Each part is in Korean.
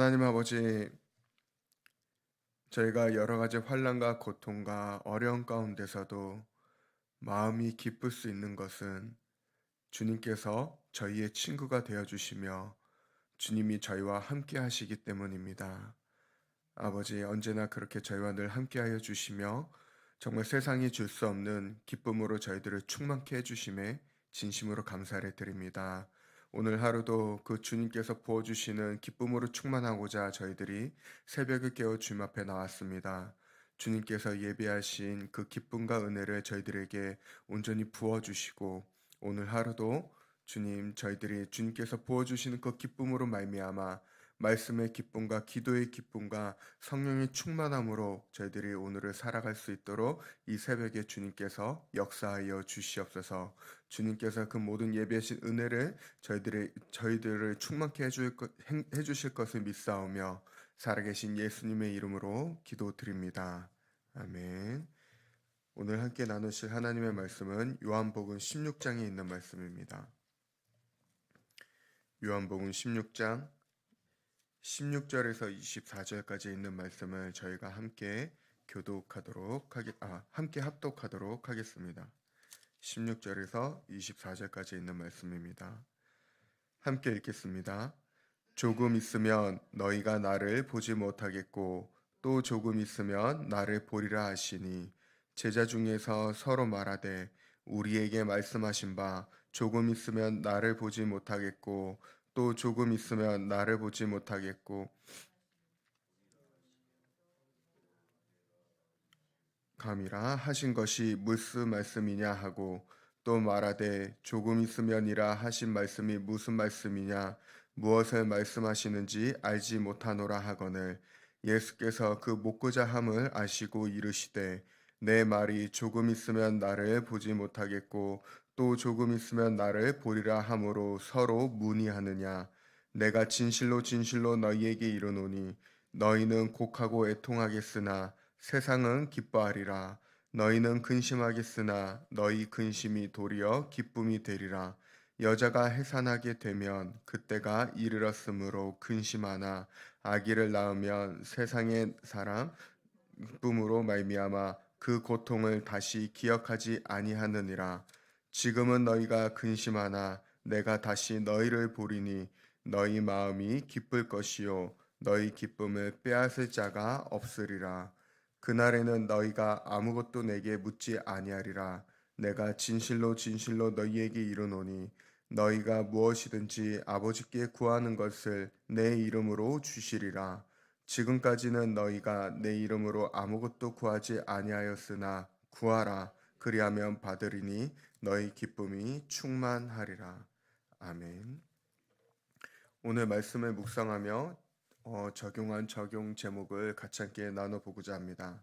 하나님 아버지, 저희가 여러 가지 환난과 고통과 어려움 가운데서도 마음이 기쁠 수 있는 것은 주님께서 저희의 친구가 되어 주시며 주님이 저희와 함께 하시기 때문입니다. 아버지, 언제나 그렇게 저희와 늘 함께 하여 주시며 정말 세상이 줄 수 없는 기쁨으로 저희들을 충만케 해 주심에 진심으로 감사를 드립니다. 오늘 하루도 그 주님께서 부어주시는 기쁨으로 충만하고자 저희들이 새벽을 깨어 주님 앞에 나왔습니다. 주님께서 예비하신 그 기쁨과 은혜를 저희들에게 온전히 부어주시고 오늘 하루도 주님 저희들이 주님께서 부어주시는 그 기쁨으로 말미암아 말씀의 기쁨과 기도의 기쁨과 성령의 충만함으로 저희들이 오늘을 살아갈 수 있도록 이 새벽에 주님께서 역사하여 주시옵소서. 주님께서 그 모든 예배하신 은혜를 저희들을 충만케 해주실 것을 믿사오며 살아계신 예수님의 이름으로 기도드립니다. 아멘. 오늘 함께 나누실 하나님의 말씀은 요한복음 16장에 있는 말씀입니다. 요한복음 16장 16절에서 24절까지 있는 말씀을 저희가 함께 함께 합독하도록 하겠습니다. 16절에서 24절까지 있는 말씀입니다. 함께 읽겠습니다. 조금 있으면 너희가 나를 보지 못하겠고 또 조금 있으면 나를 보리라 하시니 제자 중에서 서로 말하되 우리에게 말씀하신 바 조금 있으면 나를 보지 못하겠고 또 조금 있으면 나를 보지 못하겠고 감이라 하신 것이 무슨 말씀이냐 하고 또 말하되 조금 있으면이라 하신 말씀이 무슨 말씀이냐 무엇을 말씀하시는지 알지 못하노라 하거늘 예수께서 그 묻고자 함을 아시고 이르시되 내 말이 조금 있으면 나를 보지 못하겠고 또 조금 있으면 나를 보리라 함으로 서로 문의하느냐 내가 진실로 진실로 너희에게 이르노니 너희는 곡하고 애통하겠으나 세상은 기뻐하리라. 너희는 근심하겠으나 너희 근심이 도리어 기쁨이 되리라. 여자가 해산하게 되면 그때가 이르렀으므로 근심하나 아기를 낳으면 세상의 사람 기쁨으로 말미암아 그 고통을 다시 기억하지 아니하느니라. 지금은 너희가 근심하나 내가 다시 너희를 보리니 너희 마음이 기쁠 것이요 너희 기쁨을 빼앗을 자가 없으리라. 그날에는 너희가 아무것도 내게 묻지 아니하리라. 내가 진실로 진실로 너희에게 이르노니 너희가 무엇이든지 아버지께 구하는 것을 내 이름으로 주시리라. 지금까지는 너희가 내 이름으로 아무것도 구하지 아니하였으나 구하라. 그리하면 받으리니 너희 기쁨이 충만하리라. 아멘. 오늘 말씀을 묵상하며 적용한 적용 제목을 같이 함께 나눠보고자 합니다.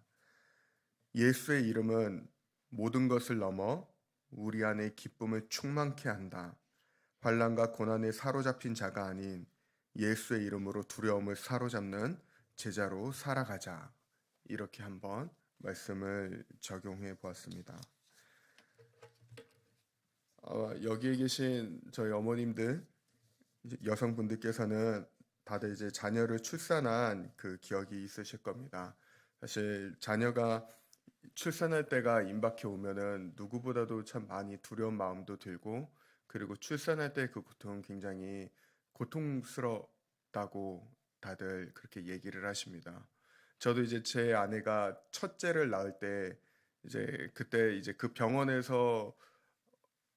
예수의 이름은 모든 것을 넘어 우리 안에 기쁨을 충만케 한다. 환난과 고난에 사로잡힌 자가 아닌 예수의 이름으로 두려움을 사로잡는 제자로 살아가자. 이렇게 한번 말씀을 적용해 보았습니다. 여기에 계신 저희 어머님들, 여성분들께서는 다들 이제 자녀를 출산한 그 기억이 있으실 겁니다. 사실 자녀가 출산할 때가 임박해 오면은 누구보다도 참 많이 두려운 마음도 들고 그리고 출산할 때 그 고통은 굉장히 고통스럽다고 다들 그렇게 얘기를 하십니다. 저도 이제 제 아내가 첫째를 낳을 때 이제 그때 이제 그 병원에서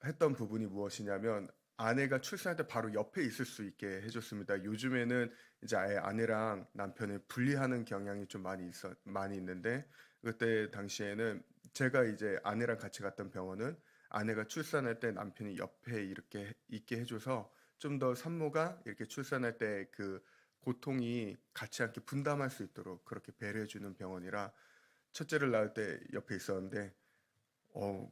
했던 부분이 무엇이냐면 아내가 출산할 때 바로 옆에 있을 수 있게 해줬습니다. 요즘에는 이제 아예 아내랑 남편을 분리하는 경향이 좀 많이 있는데 그때 당시에는 제가 이제 아내랑 같이 갔던 병원은 아내가 출산할 때 남편이 옆에 이렇게 있게 해줘서 좀 더 산모가 이렇게 출산할 때 그 고통이 같이 함께 분담할 수 있도록 그렇게 배려해주는 병원이라 첫째를 낳을 때 옆에 있었는데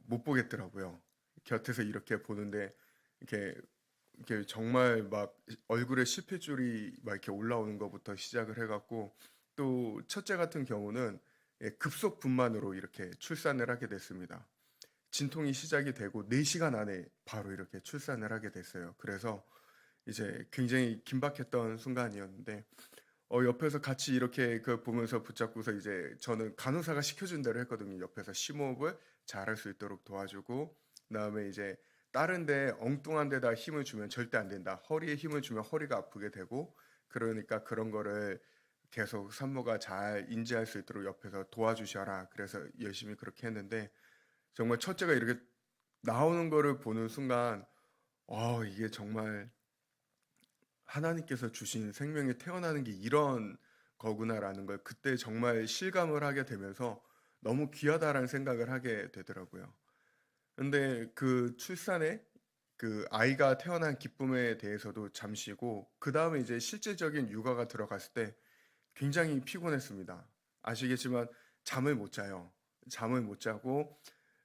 못 보겠더라고요. 곁에서 이렇게 보는데 이렇게 정말 막 얼굴에 실핏줄이 막 이렇게 올라오는 것부터 시작을 해갖고 또 첫째 같은 경우는 급속 분만으로 이렇게 출산을 하게 됐습니다. 진통이 시작이 되고 4시간 안에 바로 이렇게 출산을 하게 됐어요. 그래서 이제 굉장히 긴박했던 순간이었는데 옆에서 같이 이렇게 그 보면서 붙잡고서 이제 저는 간호사가 시켜준 대로 했거든요. 옆에서 심호흡을 잘할 수 있도록 도와주고, 그다음에 이제 다른 데 엉뚱한 데다 힘을 주면 절대 안 된다. 허리에 힘을 주면 허리가 아프게 되고, 그러니까 그런 거를 계속 산모가 잘 인지할 수 있도록 옆에서 도와주셔라. 그래서 열심히 그렇게 했는데, 정말 첫째가 이렇게 나오는 거를 보는 순간, 이게 정말 하나님께서 주신 생명이 태어나는 게 이런 거구나라는 걸 그때 정말 실감을 하게 되면서 너무 귀하다라는 생각을 하게 되더라고요. 근데 그 출산에 그 아이가 태어난 기쁨에 대해서도 잠시고, 그다음에 이제 실질적인 육아가 들어갔을 때 굉장히 피곤했습니다. 아시겠지만 잠을 못 자요. 잠을 못 자고,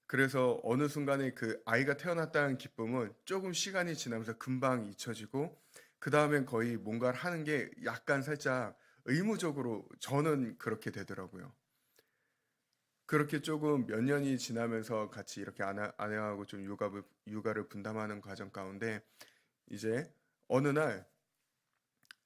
그래서 어느 순간에 그 아이가 태어났다는 기쁨은 조금 시간이 지나면서 금방 잊혀지고, 그다음엔 거의 뭔가를 하는 게 약간 살짝 의무적으로 저는 그렇게 되더라고요. 그렇게 조금 몇 년이 지나면서 같이 이렇게 아내하고 좀 육아를 분담하는 과정 가운데 이제 어느 날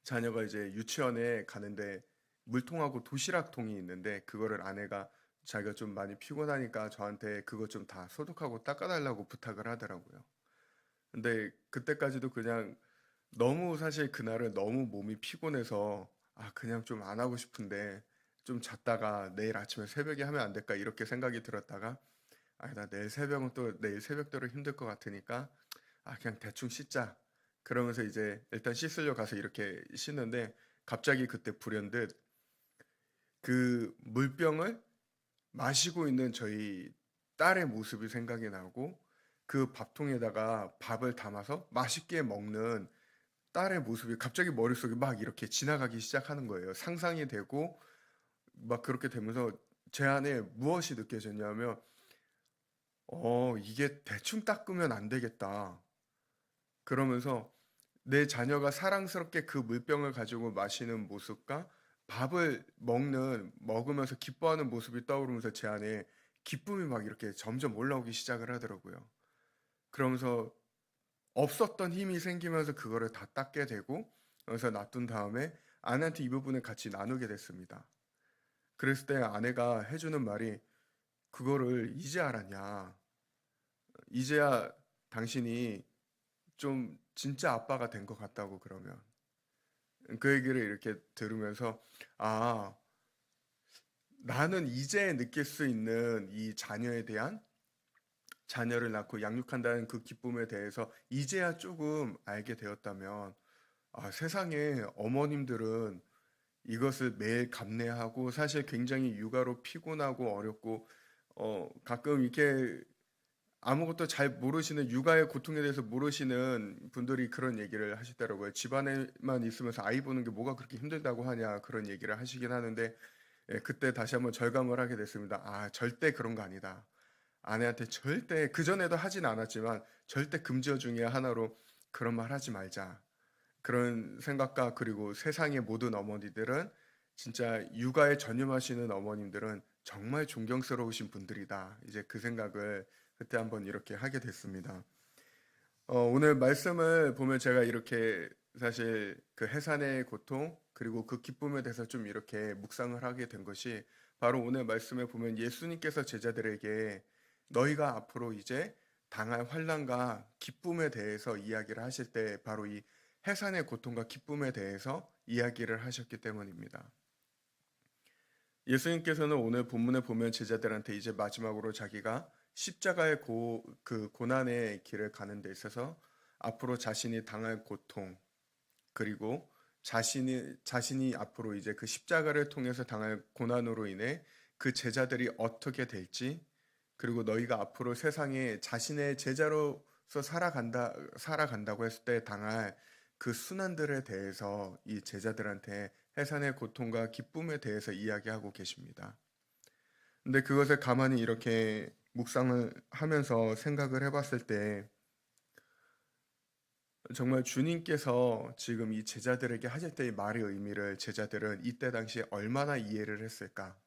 자녀가 이제 유치원에 가는데 물통하고 도시락통이 있는데, 그거를 아내가 자기가 좀 많이 피곤하니까 저한테 그거 좀 다 소독하고 닦아달라고 부탁을 하더라고요. 근데 그때까지도 그냥 너무 사실 그날은 너무 몸이 피곤해서 그냥 좀 안 하고 싶은데 좀 잤다가 내일 아침에 새벽에 하면 안 될까 이렇게 생각이 들었다가, 나 내일 새벽은 또 내일 새벽대로 힘들 것 같으니까 그냥 대충 씻자. 그러면서 이제 일단 씻으려 가서 이렇게 씻는데, 갑자기 그때 불현듯 그 물병을 마시고 있는 저희 딸의 모습이 생각이 나고, 그 밥통에다가 밥을 담아서 맛있게 먹는 딸의 모습이 갑자기 머릿속에 막 이렇게 지나가기 시작하는 거예요. 상상이 되고 막 그렇게 되면서 제 안에 무엇이 느껴졌냐면, 이게 대충 닦으면 안 되겠다. 그러면서 내 자녀가 사랑스럽게 그 물병을 가지고 마시는 모습과 밥을 먹으면서 기뻐하는 모습이 떠오르면서 제 안에 기쁨이 막 이렇게 점점 올라오기 시작을 하더라고요. 그러면서 없었던 힘이 생기면서 그거를 다 닦게 되고, 그래서 놔둔 다음에 아내한테 이 부분을 같이 나누게 됐습니다. 그랬을 때 아내가 해주는 말이, 그거를 이제 알았냐? 이제야 당신이 좀 진짜 아빠가 된 것 같다고. 그러면 그 얘기를 이렇게 들으면서, 아, 나는 이제 느낄 수 있는 이 자녀에 대한, 자녀를 낳고 양육한다는 그 기쁨에 대해서 이제야 조금 알게 되었다면, 세상에 어머님들은 이것을 매일 감내하고 사실 굉장히 육아로 피곤하고 어렵고, 가끔 이렇게 아무것도 잘 모르시는, 육아의 고통에 대해서 모르시는 분들이 그런 얘기를 하시더라고요. 집안에만 있으면서 아이 보는 게 뭐가 그렇게 힘들다고 하냐, 그런 얘기를 하시긴 하는데, 그때 다시 한번 절감을 하게 됐습니다. 절대 그런 거 아니다. 아내한테 절대, 그전에도 하진 않았지만 절대 금지어 중에 하나로 그런 말 하지 말자. 그런 생각과, 그리고 세상의 모든 어머니들은, 진짜 육아에 전념하시는 어머님들은 정말 존경스러우신 분들이다. 이제 그 생각을 그때 한번 이렇게 하게 됐습니다. 오늘 말씀을 보면 제가 이렇게 사실 그 해산의 고통, 그리고 그 기쁨에 대해서 좀 이렇게 묵상을 하게 된 것이, 바로 오늘 말씀에 보면 예수님께서 제자들에게 너희가 앞으로 이제 당할 환난과 기쁨에 대해서 이야기를 하실 때 바로 이 해산의 고통과 기쁨에 대해서 이야기를 하셨기 때문입니다. 예수님께서는 오늘 본문에 보면 제자들한테 이제 마지막으로 자기가 십자가의 그 고난의 길을 가는 데 있어서 앞으로 자신이 당할 고통, 그리고 자신이 앞으로 이제 그 십자가를 통해서 당할 고난으로 인해 그 제자들이 어떻게 될지, 그리고 너희가 앞으로 세상에 자신의 제자로서 살아간다고 했을 때 당할 그 순환들에 대해서 이 제자들한테 해산의 고통과 기쁨에 대해서 이야기하고 계십니다. 근데 그것을 가만히 이렇게 묵상을 하면서 생각을 해봤을 때, 정말 주님께서 지금 이 제자들에게 하실 때의 말의 의미를 제자들은 이때 당시에 얼마나 이해를 했을까?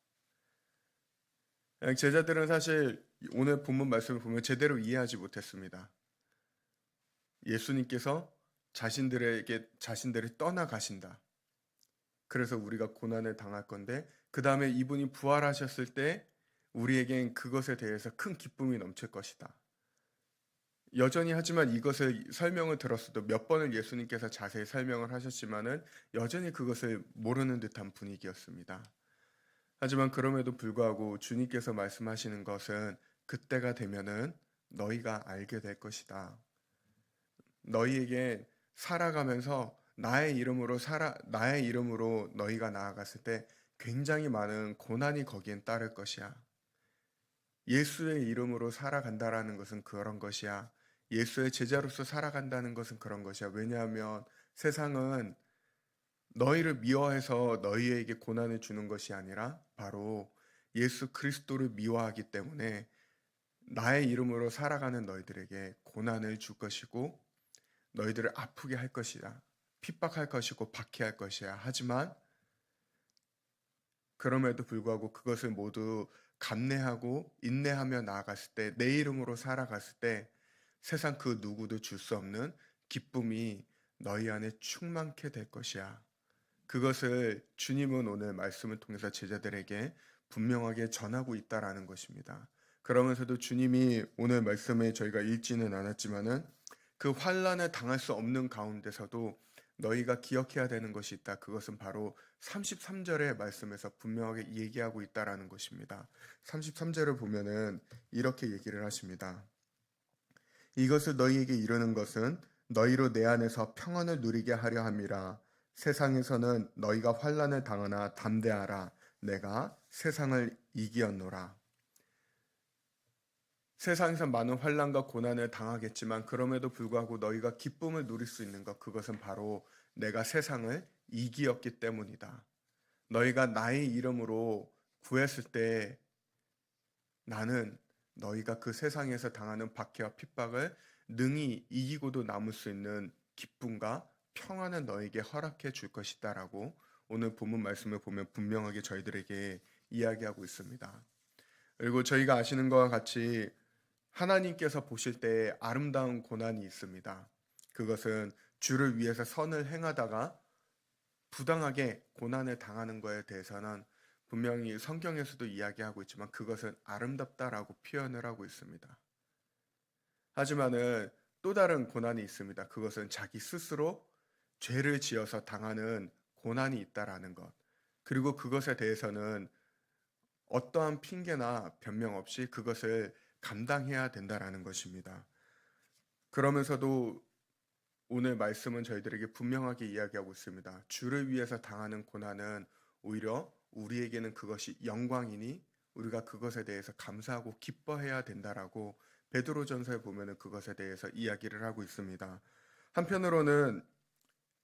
제자들은 사실 오늘 본문 말씀을 보면 제대로 이해하지 못했습니다. 예수님께서 자신들이 떠나가신다. 그래서 우리가 고난을 당할 건데 그 다음에 이분이 부활하셨을 때 우리에겐 그것에 대해서 큰 기쁨이 넘칠 것이다. 여전히 하지만 이것을 설명을 들었어도 몇 번을 예수님께서 자세히 설명을 하셨지만은 여전히 그것을 모르는 듯한 분위기였습니다. 하지만 그럼에도 불구하고 주님께서 말씀하시는 것은 그때가 되면은 너희가 알게 될 것이다. 너희에게 살아가면서 나의 이름으로 너희가 나아갔을 때 굉장히 많은 고난이 거기엔 따를 것이야. 예수의 이름으로 살아간다라는 것은 그런 것이야. 예수의 제자로서 살아간다는 것은 그런 것이야. 왜냐하면 세상은 너희를 미워해서 너희에게 고난을 주는 것이 아니라 바로 예수 그리스도를 미워하기 때문에 나의 이름으로 살아가는 너희들에게 고난을 줄 것이고 너희들을 아프게 할 것이다. 핍박할 것이고 박해할 것이야. 하지만 그럼에도 불구하고 그것을 모두 감내하고 인내하며 나아갔을 때, 내 이름으로 살아갔을 때 세상 그 누구도 줄 수 없는 기쁨이 너희 안에 충만케 될 것이야. 그것을 주님은 오늘 말씀을 통해서 제자들에게 분명하게 전하고 있다라는 것입니다. 그러면서도 주님이 오늘 말씀에 저희가 읽지는 않았지만은 그 환난을 당할 수 없는 가운데서도 너희가 기억해야 되는 것이 있다. 그것은 바로 33절의 말씀에서 분명하게 얘기하고 있다라는 것입니다. 33절을 보면은 이렇게 얘기를 하십니다. 이것을 너희에게 이르는 것은 너희로 내 안에서 평안을 누리게 하려 함이라. 세상에서는 너희가 환난을 당하나 담대하라. 내가 세상을 이기었노라. 세상에서 많은 환난과 고난을 당하겠지만 그럼에도 불구하고 너희가 기쁨을 누릴 수 있는 것, 그것은 바로 내가 세상을 이기었기 때문이다. 너희가 나의 이름으로 구했을 때 나는 너희가 그 세상에서 당하는 박해와 핍박을 능히 이기고도 남을 수 있는 기쁨과 평안을 너에게 허락해 줄 것이다라고 오늘 본문 말씀을 보면 분명하게 저희들에게 이야기하고 있습니다. 그리고 저희가 아시는 것과 같이 하나님께서 보실 때 아름다운 고난이 있습니다. 그것은 주를 위해서 선을 행하다가 부당하게 고난을 당하는 것에 대해서는 분명히 성경에서도 이야기하고 있지만 그것은 아름답다라고 표현을 하고 있습니다. 하지만은 또 다른 고난이 있습니다. 그것은 자기 스스로 죄를 지어서 당하는 고난이 있다라는 것. 그리고 그것에 대해서는 어떠한 핑계나 변명 없이 그것을 감당해야 된다라는 것입니다. 그러면서도 오늘 말씀은 저희들에게 분명하게 이야기하고 있습니다. 주를 위해서 당하는 고난은 오히려 우리에게는 그것이 영광이니 우리가 그것에 대해서 감사하고 기뻐해야 된다라고 베드로전서에 보면은 그것에 대해서 이야기를 하고 있습니다. 한편으로는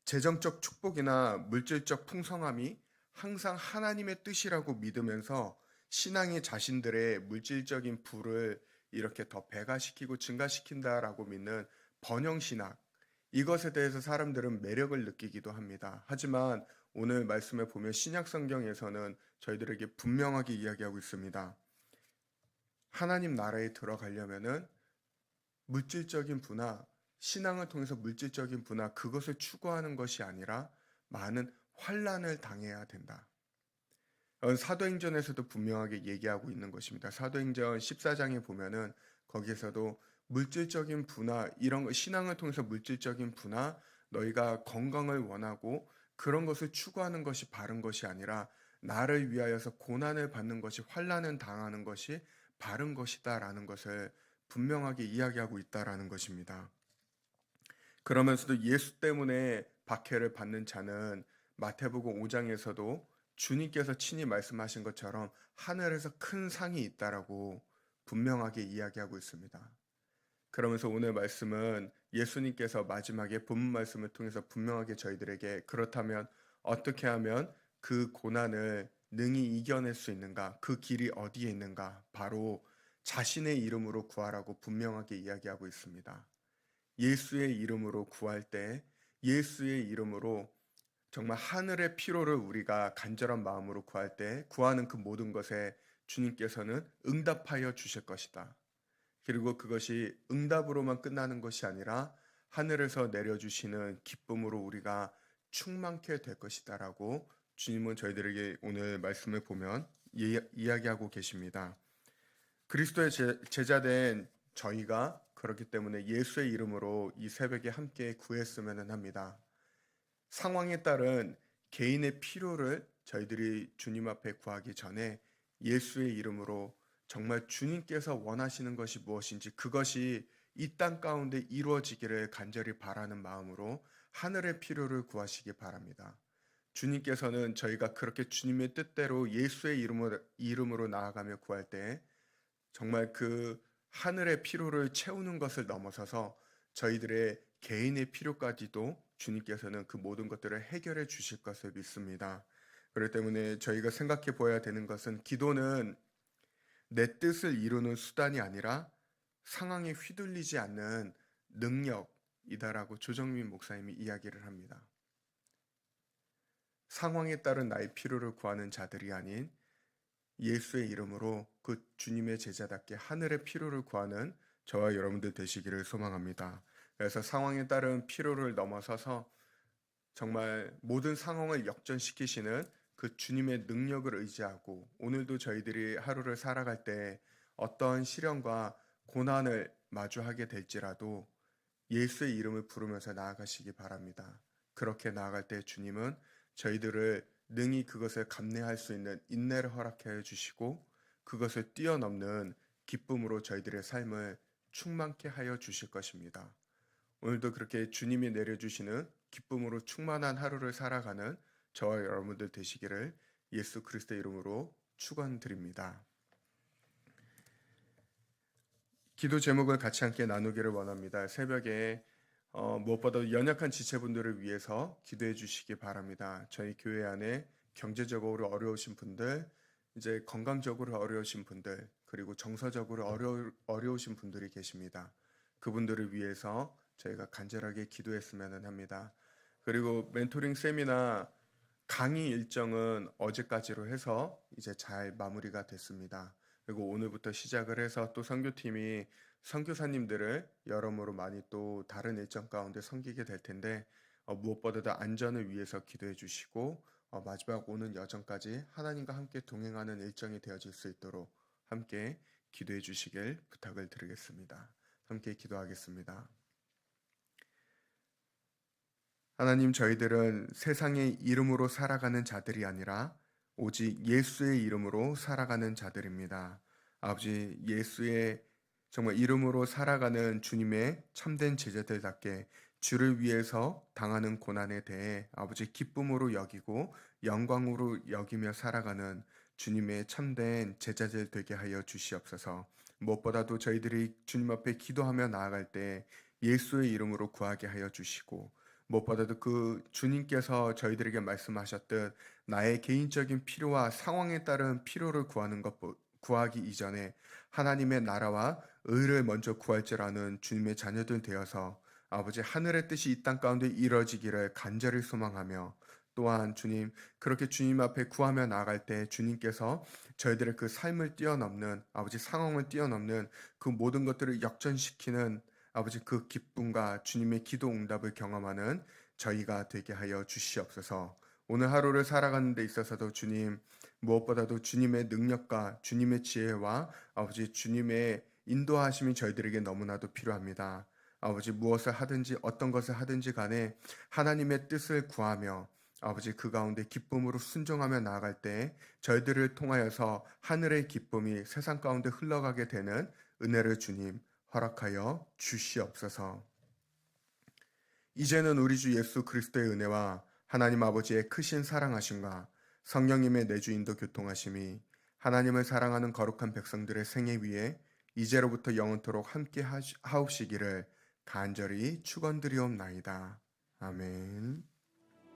재정적 축복이나 물질적 풍성함이 항상 하나님의 뜻이라고 믿으면서 신앙이 자신들의 물질적인 부를 이렇게 더 배가시키고 증가시킨다라고 믿는 번영신학, 이것에 대해서 사람들은 매력을 느끼기도 합니다. 하지만 오늘 말씀에 보면 신약 성경에서는 저희들에게 분명하게 이야기하고 있습니다. 하나님 나라에 들어가려면은 물질적인 부나 신앙을 통해서 물질적인 부나 그것을 추구하는 것이 아니라 많은 환난을 당해야 된다. 사도행전에서도 분명하게 얘기하고 있는 것입니다. 사도행전 14장에 보면은 거기에서도 물질적인 부나 이런 거, 신앙을 통해서 물질적인 부나 너희가 건강을 원하고 그런 것을 추구하는 것이 바른 것이 아니라 나를 위하여서 고난을 받는 것이, 환난을 당하는 것이 바른 것이다라는 것을 분명하게 이야기하고 있다라는 것입니다. 그러면서도 예수 때문에 박해를 받는 자는 마태복음 5장에서도 주님께서 친히 말씀하신 것처럼 하늘에서 큰 상이 있다라고 분명하게 이야기하고 있습니다. 그러면서 오늘 말씀은 예수님께서 마지막에 본문 말씀을 통해서 분명하게 저희들에게 그렇다면 어떻게 하면 그 고난을 능히 이겨낼 수 있는가? 그 길이 어디에 있는가? 바로 자신의 이름으로 구하라고 분명하게 이야기하고 있습니다. 예수의 이름으로 구할 때 예수의 이름으로 정말 하늘의 피로를 우리가 간절한 마음으로 구할 때 구하는 그 모든 것에 주님께서는 응답하여 주실 것이다. 그리고 그것이 응답으로만 끝나는 것이 아니라 하늘에서 내려주시는 기쁨으로 우리가 충만케 될 것이다라고 주님은 저희들에게 오늘 말씀을 보면 이야기하고 계십니다. 그리스도의 제자된 저희가 그렇기 때문에 예수의 이름으로 이 새벽에 함께 구했으면 합니다. 상황에 따른 개인의 필요를 저희들이 주님 앞에 구하기 전에 예수의 이름으로 정말 주님께서 원하시는 것이 무엇인지 그것이 이 땅 가운데 이루어지기를 간절히 바라는 마음으로 하늘의 필요를 구하시기 바랍니다. 주님께서는 저희가 그렇게 주님의 뜻대로 예수의 이름으로 나아가며 구할 때 정말 그 하늘의 필요를 채우는 것을 넘어서서 저희들의 개인의 필요까지도 주님께서는 그 모든 것들을 해결해 주실 것을 믿습니다. 그렇기 때문에 저희가 생각해 보아야 되는 것은 기도는 내 뜻을 이루는 수단이 아니라 상황에 휘둘리지 않는 능력이다라고 조정민 목사님이 이야기를 합니다. 상황에 따른 나의 필요를 구하는 자들이 아닌 예수의 이름으로 그 주님의 제자답게 하늘의 필요를 구하는 저와 여러분들 되시기를 소망합니다. 그래서 상황에 따른 필요를 넘어서서 정말 모든 상황을 역전시키시는 그 주님의 능력을 의지하고 오늘도 저희들이 하루를 살아갈 때 어떤 시련과 고난을 마주하게 될지라도 예수의 이름을 부르면서 나아가시기 바랍니다. 그렇게 나아갈 때 주님은 저희들을 능히 그것을 감내할 수 있는 인내를 허락해 주시고 그것을 뛰어넘는 기쁨으로 저희들의 삶을 충만케 하여 주실 것입니다. 오늘도 그렇게 주님이 내려주시는 기쁨으로 충만한 하루를 살아가는 저와 여러분들 되시기를 예수 그리스도의 이름으로 축원드립니다. 기도 제목을 같이 함께 나누기를 원합니다. 새벽에 무엇보다도 연약한 지체분들을 위해서 기도해 주시기 바랍니다. 저희 교회 안에 경제적으로 어려우신 분들, 이제 건강적으로 어려우신 분들, 그리고 정서적으로 어려우신 분들이 계십니다. 그분들을 위해서 저희가 간절하게 기도했으면 합니다. 그리고 멘토링 세미나 강의 일정은 어제까지로 해서 이제 잘 마무리가 됐습니다. 그리고 오늘부터 시작을 해서 또 선교팀이 선교사님들을 여러모로 많이 또 다른 일정 가운데 섬기게 될 텐데 무엇보다도 안전을 위해서 기도해 주시고 마지막 오는 여정까지 하나님과 함께 동행하는 일정이 되어질 수 있도록 함께 기도해 주시길 부탁을 드리겠습니다. 함께 기도하겠습니다. 하나님, 저희들은 세상의 이름으로 살아가는 자들이 아니라 오직 예수의 이름으로 살아가는 자들입니다. 아버지, 예수의 정말 이름으로 살아가는 주님의 참된 제자들답게 주를 위해서 당하는 고난에 대해 아버지 기쁨으로 여기고 영광으로 여기며 살아가는 주님의 참된 제자들 되게 하여 주시옵소서. 무엇보다도 저희들이 주님 앞에 기도하며 나아갈 때 예수의 이름으로 구하게 하여 주시고 무엇보다도 그 주님께서 저희들에게 말씀하셨듯 나의 개인적인 필요와 상황에 따른 필요를 구하기 이전에 하나님의 나라와 의를 먼저 구할 줄 아는 주님의 자녀들 되어서 아버지 하늘의 뜻이 이 땅 가운데 이루어지기를 간절히 소망하며 또한 주님 그렇게 주님 앞에 구하며 나아갈 때 주님께서 저희들의 그 삶을 뛰어넘는 아버지 상황을 뛰어넘는 그 모든 것들을 역전시키는 아버지 그 기쁨과 주님의 기도 응답을 경험하는 저희가 되게 하여 주시옵소서. 오늘 하루를 살아가는 데 있어서도 주님 무엇보다도 주님의 능력과 주님의 지혜와 아버지 주님의 인도하심이 저희들에게 너무나도 필요합니다. 아버지 무엇을 하든지 어떤 것을 하든지 간에 하나님의 뜻을 구하며 아버지 그 가운데 기쁨으로 순종하며 나아갈 때 저희들을 통하여서 하늘의 기쁨이 세상 가운데 흘러가게 되는 은혜를 주님 허락하여 주시옵소서. 이제는 우리 주 예수 그리스도의 은혜와 하나님 아버지의 크신 사랑하심과 성령님의 내주인도 교통하심이 하나님을 사랑하는 거룩한 백성들의 생애 위에 이제로부터 영원토록 함께 하옵시기를 간절히 축원드리옵나이다. 아멘.